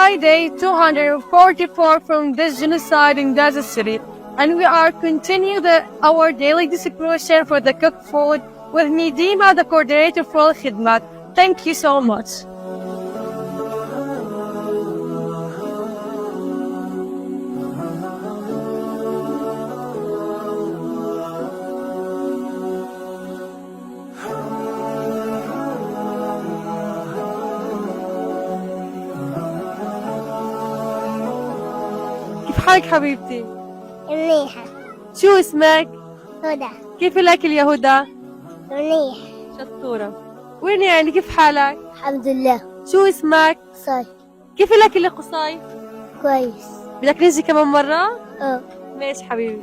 my day 244 from this genocide in Gaza City, and we are continuing our daily distribution for the cooked food with Nidima, the coordinator for Al Khidmat. Thank you so much. كيف حالك حبيبتي؟ منيحة. شو اسمك؟ هدى. كيف الأكل يا هدى؟ منيح. شطورة. وين يعني كيف حالك؟ الحمد لله. شو اسمك؟ صاي. كيف الأكل يا قصاي؟ كويس. بدك نجي كمان مرة؟ اه. ماشي حبيبي.